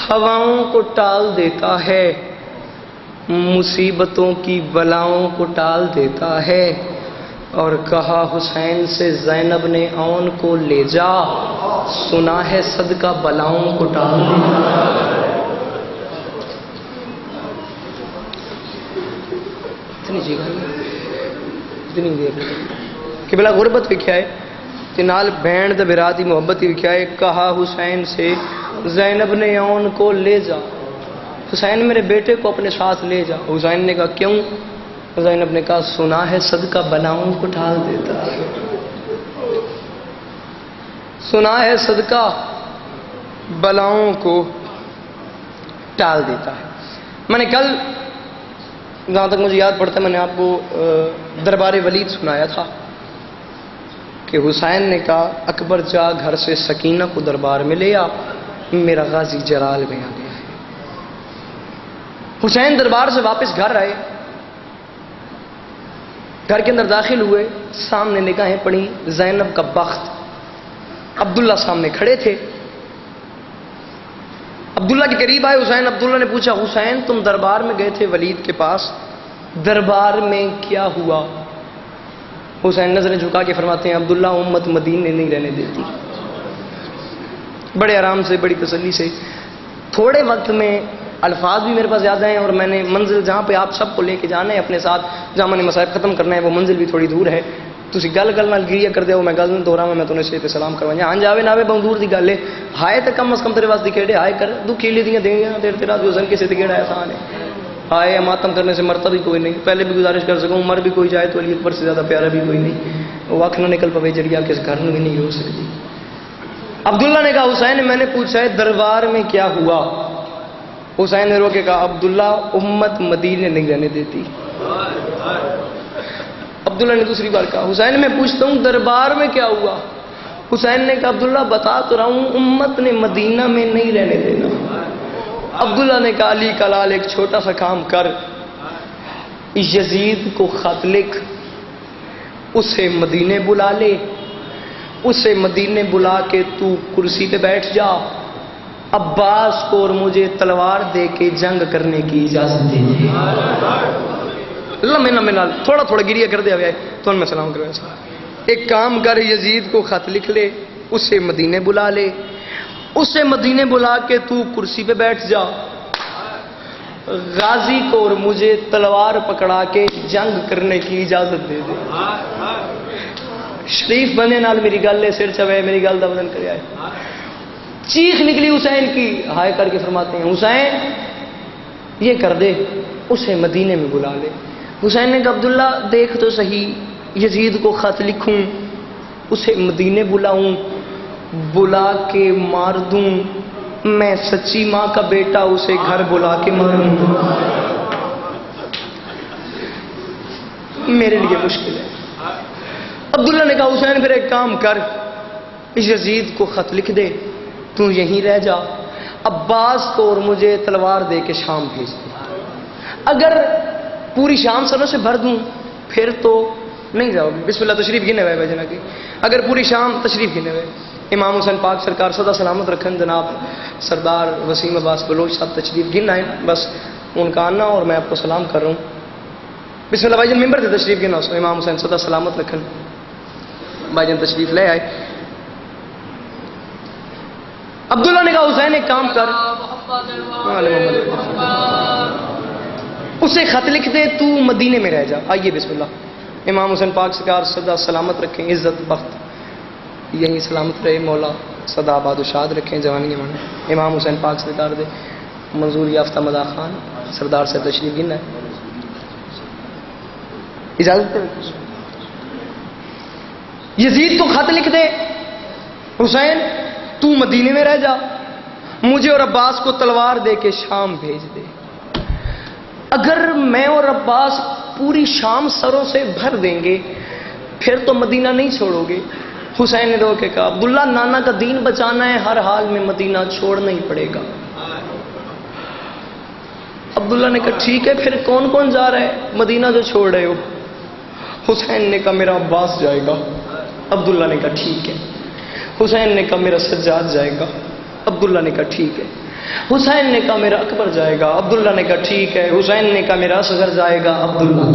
ہواؤں کو ٹال دیتا ہے، مصیبتوں کی بلاؤں کو ٹال دیتا ہے. اور کہا حسین سے زینب نے اون کو لے جا، سنا ہے صدقہ بلاؤں کو ٹال دیتا ہے. اتنی جگہ اتنی دیر کہ بلا غربت بھی کیا ہے کہ نال بہن دے براتی محبت بھی کیا ہے. کہا حسین سے زینب نے اون کو لے جا، حسین میرے بیٹے کو اپنے ساتھ لے جا. حسین نے کہا کیوں؟ زینب نے کہا سنا ہے صدقہ بلاؤں کو ٹال دیتا ہے. سنا ہے صدقہ بلاؤں کو ٹال دیتا ہے. میں نے کل جہاں تک مجھے یاد پڑتا ہے میں نے آپ کو دربار ولید سنایا تھا کہ حسین نے کہا اکبر جا گھر سے سکینہ کو دربار میں لے آ، میرا غازی جلال میں آ گیا ہے. حسین دربار سے واپس گھر آئے، گھر کے اندر داخل ہوئے، سامنے نگاہیں پڑی زینب کا بخت. عبداللہ سامنے کھڑے تھے. عبداللہ کے قریب آئے حسین. عبداللہ نے پوچھا حسین تم دربار میں گئے تھے ولید کے پاس، دربار میں کیا ہوا؟ حسین نظریں جھکا کے فرماتے ہیں عبداللہ امت مدینے نہیں رہنے دیتی. بڑے آرام سے بڑی تسلی سے تھوڑے وقت میں الفاظ بھی میرے پاس زیادہ ہیں اور میں نے منزل جہاں پہ آپ سب کو لے کے جانا ہے اپنے ساتھ، جہاں میں نے مسائب ختم کرنا ہے وہ منزل بھی تھوڑی دور ہے. تسی گل نال گریا کر دے میں گل نہیں دہراواں، میں تمہیں سے سلام کروایا. ہاں جاوے ناوے بہت دور دی گل ہے، ہائے تے کم از کم تیرے واسطے کیڑے ہائے کر دو کیلے دیاں دیں گے تیرا جو حسین کسے تے کیڑا احسان ہے. ہائے ماتم کرنے سے مرتا بھی کوئی نہیں. پہلے بھی گزارش کر سکوں مر بھی کوئی جائے تو علی اکبر سے زیادہ پیارا بھی کوئی نہیں. وہ وقت نہ نکل پوے جڑی آپ کے گھر میں بھی نہیں ہو سکتی. عبداللہ نے کہا حسین میں نے پوچھا ہے دربار میں کیا ہوا؟ حسین نے رو کے کہا عبداللہ امت مدینے نہیں رہنے دیتی. عبداللہ نے دوسری بار کہا حسین میں پوچھتا ہوں دربار میں کیا ہوا؟ حسین نے کہا عبداللہ بتا تو رہا ہوں امت نے مدینہ میں نہیں رہنے دینا. عبداللہ نے کہا علی کلال ایک چھوٹا سا کام کر، یزید کو خط لکھ، اسے مدینے بلا لے، اسے مدینے بلا کے تو کرسی پہ بیٹھ جا، عباس کو اور مجھے تلوار دے کے جنگ کرنے کی اجازت دے دے. اللہ تھوڑا تھوڑا گریہ کر دیا گیا ہے تو میں سلام کروں. ایک کام کر یزید کو خط لکھ لے، اسے مدینے بلا لے، اسے مدینے بلا کے تو کرسی پہ بیٹھ جا، غازی کو اور مجھے تلوار پکڑا کے جنگ کرنے کی اجازت دے دے. شریف بنے نال میری گل ہے سر چوے میری گل دا وزن کرے آئے. چیخ نکلی حسین کی. ہائے کر کے فرماتے ہیں حسین یہ کر دے اسے مدینے میں بلا لے. حسین نے کہا عبداللہ دیکھ تو صحیح یزید کو خط لکھوں، اسے مدینے بلاؤں، بلا کے مار دوں، میں سچی ماں کا بیٹا اسے گھر بلا کے ماروں، میرے لیے مشکل ہے. عبداللہ نے کہا حسین پھر ایک کام کر، یزید کو خط لکھ دے، تو یہیں رہ جا، عباس کو اور مجھے تلوار دے کے شام بھیج دے. اگر پوری شام سروں سے بھر دوں پھر تو نہیں جاؤ گے. بسم اللہ تشریف گنے ہوئے بھجنا کی. اگر پوری شام تشریف گنے ہوئے امام حسین پاک سرکار سدا سلامت رکھن، جناب سردار وسیم عباس بلوچ صاحب تشریف گن آئے، بس ان کا آنا اور میں آپ کو سلام کر رہا ہوں. بسم اللہ بھائی جان ممبر سے تشریف گنا اس امام حسین سدا سلامت رکھن بھائی جان تشریف لے آئے. عبداللہ نے کہا حسین ایک کام کر، اسے خط لکھ دے تو مدینے میں رہ جا. آئیے بسم اللہ. امام حسین پاک سرکار سدا سلامت رکھیں، عزت بخت یہی سلامت رہے، مولا سدا آباد و شاد رکھیں، جوانی مانے. امام حسین پاک سرکار دے منظور یافتہ مدا خان سردار سے تشریف گنا ہے. اجازت دے. یزید کو خط لکھ دے حسین تو مدینے میں رہ جا، مجھے اور عباس کو تلوار دے کے شام بھیج دے. اگر میں اور عباس پوری شام سروں سے بھر دیں گے پھر تو مدینہ نہیں چھوڑو گے. حسین نے رو کے کہا عبداللہ نانا کا دین بچانا ہے، ہر حال میں مدینہ چھوڑنا ہی پڑے گا۔ عبداللہ نے کہا ٹھیک ہے، پھر کون کون جا رہا ہے مدینہ جو چھوڑ رہے ہو؟ حسین نے کہا میرا عباس جائے گا۔ عبداللہ نے کہا ٹھیک ہے۔ حسین نے کہا میرا سجاد جائے گا۔ عبداللہ نے کہا ٹھیک ہے۔ حسین نے کہا میرا اکبر جائے گا۔ عبداللہ نے کہا ٹھیک ہے۔ حسین نے کہا میرا اصغر جائے گا۔ عبداللہ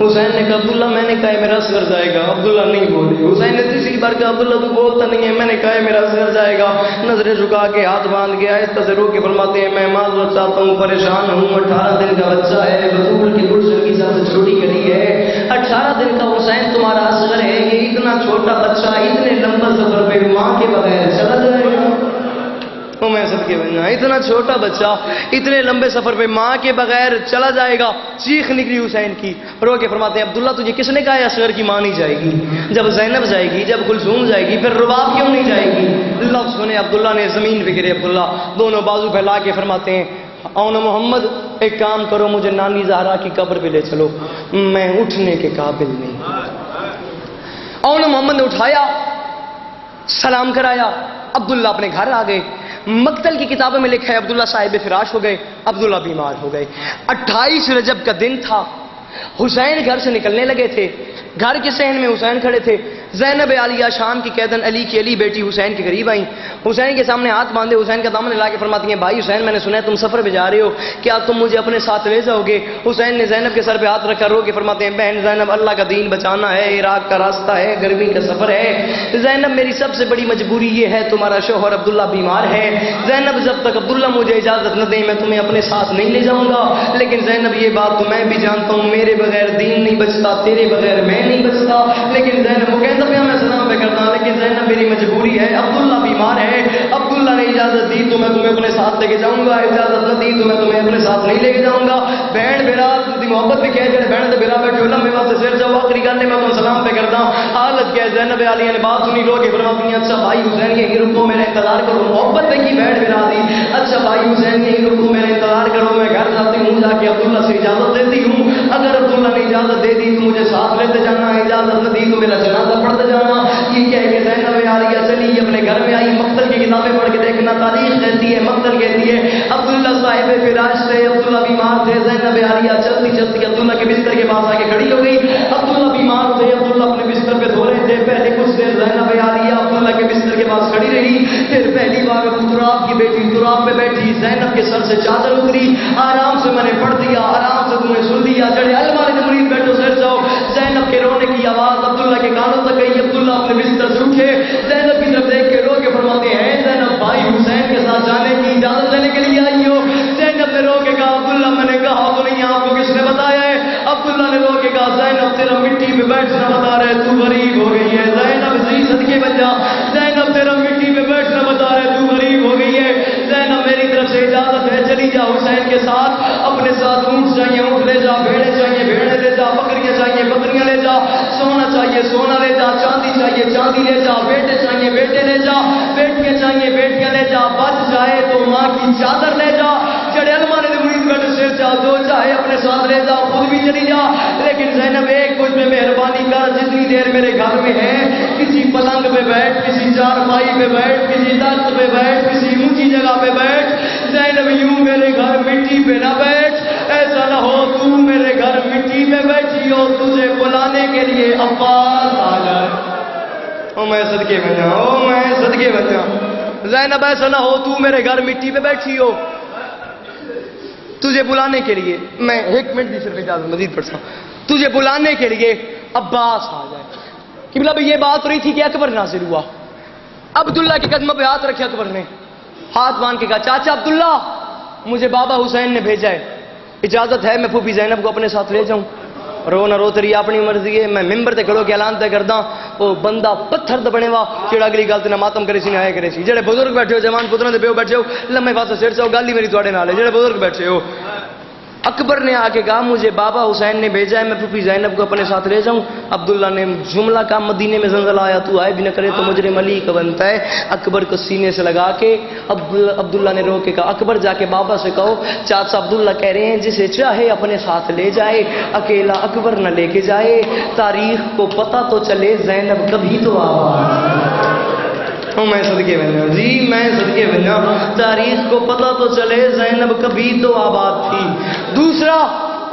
حسین نے کہا عبداللہ میں نے کہا ہے میرا اصغر جائے گا۔ عبداللہ نہیں بولے۔ حسین نے تیسری بار کہا عبداللہ تو بولتا نہیں ہے، میں نے کہا ہے میرا اصغر جائے گا۔ نظریں جھکا کے ہاتھ باندھ کے آہستہ سے رو کے فرماتے ہیں میں معذرت چاہتا ہوں، پریشان ہوں، 18 دن کا بچہ ہے، بطول کی گلشن کی سب سے چھوٹی گلی ہے، 18 دن کا حسین تمہارا اصغر ہے، یہ اتنا چھوٹا بچہ اتنے لمبا سفر پہ ماں کے بغیر چلا جائے گا؟ میں صدقے بن جاؤں، اتنا چھوٹا بچہ اتنے لمبے سفر پہ ماں کے بغیر چلا جائے گا؟ چیخ نکلی حسین کی، رو کے فرماتے ہیں عبداللہ تجھے کس نے کہا ہے اصغر کی ماں نہیں جائے گی؟ جب زینب جائے گی، جب کلثوم جائے گی، پھر رباب کیوں نہیں جائے گی؟ لفظ سنے عبداللہ نے زمین پہ گرے، عبداللہ دونوں بازو پھیلا کے فرماتے ہیں اون محمد ایک کام کرو، مجھے نانی زہرا کی قبر پہ لے چلو، میں اٹھنے کے قابل نہیں۔ اون محمد نے اٹھایا، سلام کرایا، عبداللہ اپنے گھر آ گئے۔ مقتل کی کتابوں میں لکھا ہے عبداللہ صاحب فراش ہو گئے، عبداللہ بیمار ہو گئے۔ 28 رجب کا دن تھا، حسین گھر سے نکلنے لگے تھے، گھر کے صحن میں حسین کھڑے تھے۔ زینب عالیہ شام کی قیدن علی کی علی بیٹی حسین کے قریب آئیں، حسین کے سامنے ہاتھ باندھے حسین کا دامن ہلا کے فرماتی ہیں بھائی حسین میں نے سنا ہے تم سفر پہ جا رہے ہو، کیا تم مجھے اپنے ساتھ لے جاؤ گے؟ حسین نے زینب کے سر پہ ہاتھ رکھا، رو کے فرماتے ہیں بہن زینب اللہ کا دین بچانا ہے، عراق کا راستہ ہے، گرمی کا سفر ہے، زینب میری سب سے بڑی مجبوری یہ ہے تمہارا شوہر عبداللہ بیمار ہے، زینب جب تک عبداللہ مجھے اجازت نہ دیں میں تمہیں اپنے ساتھ نہیں لے جاؤں گا، لیکن زینب یہ بات تو میں بھی جانتا ہوں میرے بغیر دین نہیں بچتا، تیرے بغیر میں نہیں بچتا، لیکن زینب وہ کہتا پہ میں سلام پہ کرتا ہوں لیکن زینب میری مجبوری ہے، عبداللہ بیمار ہے، عبداللہ نے اجازت دی تو میں تمہیں اپنے ساتھ لے کے جاؤں گا، اجازت نہ دی تو میں تمہیں اپنے ساتھ نہیں لے کے جاؤں گا۔ بہن میرا دی محبت بھی کہہ جڑے بہن تے میرا بیٹھو لمبے واسطے سر جاؤ آخری گل میں تم سلام پہ کرتا ہوں۔ حالت کیا زینب عالیہ نے بات سنی، رو کے فرماتی ہیں اچھا بھائی حسین کے ہی رکو میرا انتظار کرو، محبت کی بہن میرا دی، اچھا بھائی حسین کے ہی رکو میرا انتظار کرو، میں گھر جاتی ہوں، جا کے عبداللہ سے اجازت دیتی ہوں، اگر عبداللہ نے اجازت دے دی تو مجھے ساتھ لیتے جانا، اجازت نہ دی تو میرا جنازہ پڑھتے جانا۔ یہ کہہ کے زینب عالیہ چلی اپنے گھر میں آئی، مقتل کی کتابیں پڑھ کے دیکھنا تاریخ کہتی ہے، مقتل کہتی ہے عبداللہ صاحب فراش تھے، عبداللہ بیمار تھے، زینب عالیہ چلتی چلتی عبداللہ کے بستر کے پاس آ کے کھڑی ہو گئی، عبداللہ بیمار تھے، عبداللہ اپنے بستر پہ سو رہے تھے، پہلے کچھ دیر زینب عالیہ عبداللہ کے بستر کے پاس کھڑی رہی، پھر پہلی بار تراب کی بیٹی تراب پہ بیٹھی، زینب کے سر سے چادر اتری، آرام سے میں نے پڑھ دیا، آرام سے تمہیں سن لیا، جڑے المارے کے مرید بیٹھو سر جاؤ، زینب کے رونے کی آواز عبداللہ کے کانوں تک گئی، عبداللہ اپنے بستر سے اٹھے، زینب کی طرف دیکھ کے رو کے فرماتے ہیں زینب بھائی حسین کے ساتھ جانے کی اجازت لینے کے لیے آئی ہو؟ زینب نے رو کے کہا عبداللہ میں نے کہا تو نہیں، آپ کو کس نے بتایا ہے؟ عبداللہ نے رو کے کہا زینب تیرا مٹی پہ بیٹھنا بتا رہے تو غریب ہو گئی ہے، زینب جی صدقے بچا، زینب تیرا مٹی پہ بیٹھنا بتا رہے تو غریب ہو گئی ہے، زینب میری طرف سے اجازت ہے چلی جا حسین کے ساتھ، اپنے ساتھ اونٹ چاہیے اونٹ لے جا، بھیڑیں چاہیے بھیڑیں لے جا، بکریاں چاہیے بکریاں لے جا، سونا چاہیے سونا لے جا، چاندی چاہیے چاندی لے جا، بیٹے چاہیے بیٹے لے جا، بیٹیاں چاہیے بیٹیاں لے جا، بچ جائے تو ماں کی چادر لے جا، جڑے المانے دے مرید بیٹھے سر جا، جو چاہے اپنے ساتھ لے جا، خود بھی چلی جا، لیکن زینب ایک کچھ میں مہربانی کر، جتنی دیر میرے گھر میں ہے کسی پلنگ پہ بیٹھ، کسی چارپائی پہ بیٹھ، کسی تخت پہ بیٹھ، کسی اونچی جگہ پہ بیٹھ، زینب یوں میرے گھر مٹی پہ نہ بیٹھ، ایسا نہ ہو تو میرے گھر مٹی پہ بیٹھی ہو تجھے بلانے کے لیے عباس آ جائے۔ او میں صدقے میں جاؤں، او میں صدقے میں جاؤں، زینب ایسا نہ ہو تو میرے گھر مٹی پہ بیٹھی ہو تجھے بلانے کے لیے، میں ایک منٹ دی صرف اجازت مزید پڑھتا ہوں، تجھے بلانے کے لیے عباس آ جائے۔ قبلہ بھی یہ بات ہو رہی تھی کہ اکبر نازل ہوا، عبداللہ کے قدموں پہ ہاتھ رکھے، اکبر نے ہاتھ باندھ کے کہا چاچا عبداللہ مجھے بابا حسین نے بھیجا ہے، اجازت ہے میں پھوپھی زینب کو اپنے ساتھ لے جاؤں؟ رو نہ رو تیری اپنی مرضی ہے، میں ممبر تے کھڑو کے اعلان تے کردا او بندہ پتھر تے بنے وا جڑا اگلی گل تے نہ ماتم کرے سی نہ آئے کرے سی، جڑے بزرگ بیٹھے ہو جوان پتراں دے پیو بیٹھے ہو لمے واسطے سر چاؤ گل ہی میری تواڈے نال ہے، جڑے بزرگ بیٹھے ہو۔ اکبر نے آ کے کہا مجھے بابا حسین نے بھیجا ہے میں پھوپھی زینب کو اپنے ساتھ لے جاؤں۔ عبداللہ نے جملہ کا مدینے میں زلزلہ آیا تو آئے بھی نہ کرے تو مجرم علی کا بنتا ہے، اکبر کو سینے سے لگا کے عبداللہ نے رو کے کہا اکبر جا کے بابا سے کہو چاچا عبداللہ کہہ رہے ہیں جسے چاہے اپنے ساتھ لے جائے، اکیلا اکبر نہ لے کے جائے، تاریخ کو پتہ تو چلے زینب کبھی تو آواز میں صدقے بننا جی، میں صدقے بننا، تاریخ کو پتہ تو چلے زینب کبھی تو آباد تھی۔ دوسرا،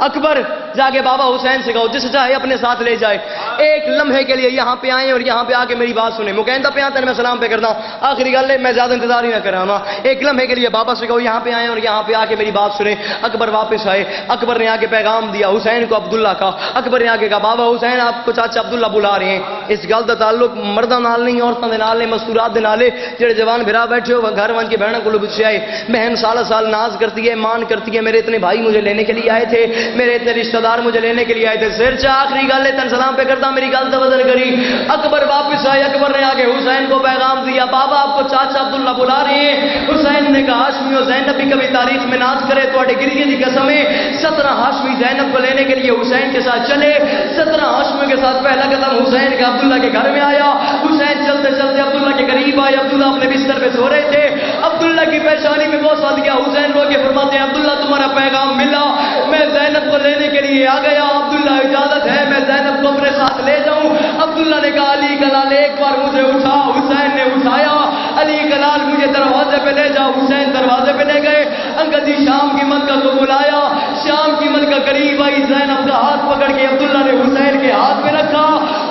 اکبر جا کے بابا حسین سے کہو جس چاہے اپنے ساتھ لے جائے، ایک لمحے کے لیے یہاں پہ آئیں اور یہاں پہ آ کے میری بات سنیں، مکیندا پہ آتا ہے میں سلام پہ کرتا ہوں، آخری گل ہے میں زیادہ انتظار ہی نہ کراں، ایک لمحے کے لیے بابا سے کہو یہاں پہ آئیں اور یہاں پہ آ کے میری بات سنیں۔ اکبر واپس آئے، اکبر نے آ کے پیغام دیا حسین کو عبداللہ کا، اکبر نے آ کے کہا بابا حسین آپ کو چاچا عبداللہ بلا رہے ہیں۔ اس گل کا تعلق مرداں نال نہیں عورتاں دے نال ہے، مستورات دے نال ہے، جڑے جوان بھرا بیٹھے ہو گھر ون کے بہنوں کو پوچھے آئے، بہن سال سال ناز کرتی ہے، مان کرتی ہے، میرے اتنے بھائی مجھے لینے کے لیے آئے تھے، میرے اتنے رشتہ دار مجھے لینے کے لیے آئے تھے، سر چا آخری گل ہے تن سلام پہ کرتا میری گل تو وزن کری۔ اکبر واپس آئے، اکبر نے آگے حسین کو پیغام دیا بابا آپ کو چاچا عبداللہ بلا رہے ہیں۔ حسین نے کہا ہاشمی و زینب بھی کبھی تاریخ میں ناز کرے تو گریے کی قسم ہے، 17 ہاشمی زینب کو لینے کے لیے حسین کے ساتھ چلے، 17 ہاشمی کے ساتھ پہلا قدم حسین کا عبداللہ کے گھر میں آیا، حسین چلتے چلتے عبداللہ کے قریب آئے، عبداللہ اپنے بستر پہ سو رہے تھے، عبداللہ کی پیشانی میں بہت ساتھ گیا، حسین رو کے فرماتے ہیں عبداللہ تمہارا پیغام ملا، میں زینب کو لینے کے لیے آ گیا، عبداللہ اجازت ہے میں زینب کو اپنے ساتھ لے جاؤں؟ عبداللہ نے کہا علی کلال ایک بار مجھے اٹھا، حسین نے اٹھایا، علی کلال مجھے دروازے پہ لے جاؤ، حسین دروازے پہ لے گئے، انگدی شام کی ملکہ کو بلایا، شام کی ملکہ قریب آئی، زینب کا ہاتھ پکڑ کے عبداللہ نے حسین کے ہاتھ میں رکھا،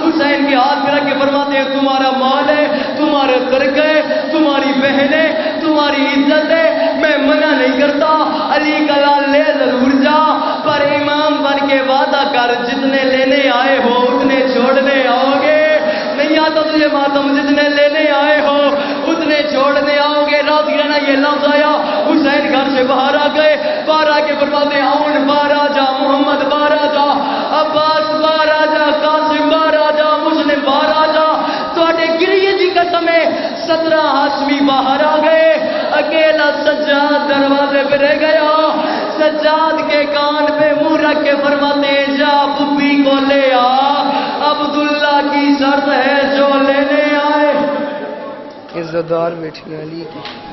حسین کے ہاتھ میں رکھ کے فرماتے ہیں تمہارا مال ہے، تمہارے ترک ہے، تمہاری بہن ہے، تمہاری عزت ہے، میں منع نہیں کرتا، علی کلال لے ضرور جا، پر امام بن کے وعدہ کر جتنے لینے آئے ہو اتنے چھوڑنے آؤ گے، نہیں آتا تجھے ماتم جتنے لینے آئے ہو اتنے چھوڑنے آؤ گے۔ رات گرنا یہ لفظ آیا، حسین گھر سے باہر آ گئے، باہر آ کے فرماتے آؤن باہر آ جا، محمد باہر آ جا، عباس باہر آ جا، قاسم باہر آ جا، مسلم باہر آ جا، تواڈے گریے دی قسم ہے 17 ہاشمی باہر آ گئے، اکیلا سجاد دروازے پہ رہ گیا، سجاد کے کان پہ منہ رکھ کے فرماتے جا پھپھی کو لے آ، عبداللہ کی شرط ہے جو لینے آئے۔ عزت دار بیٹھی علی کی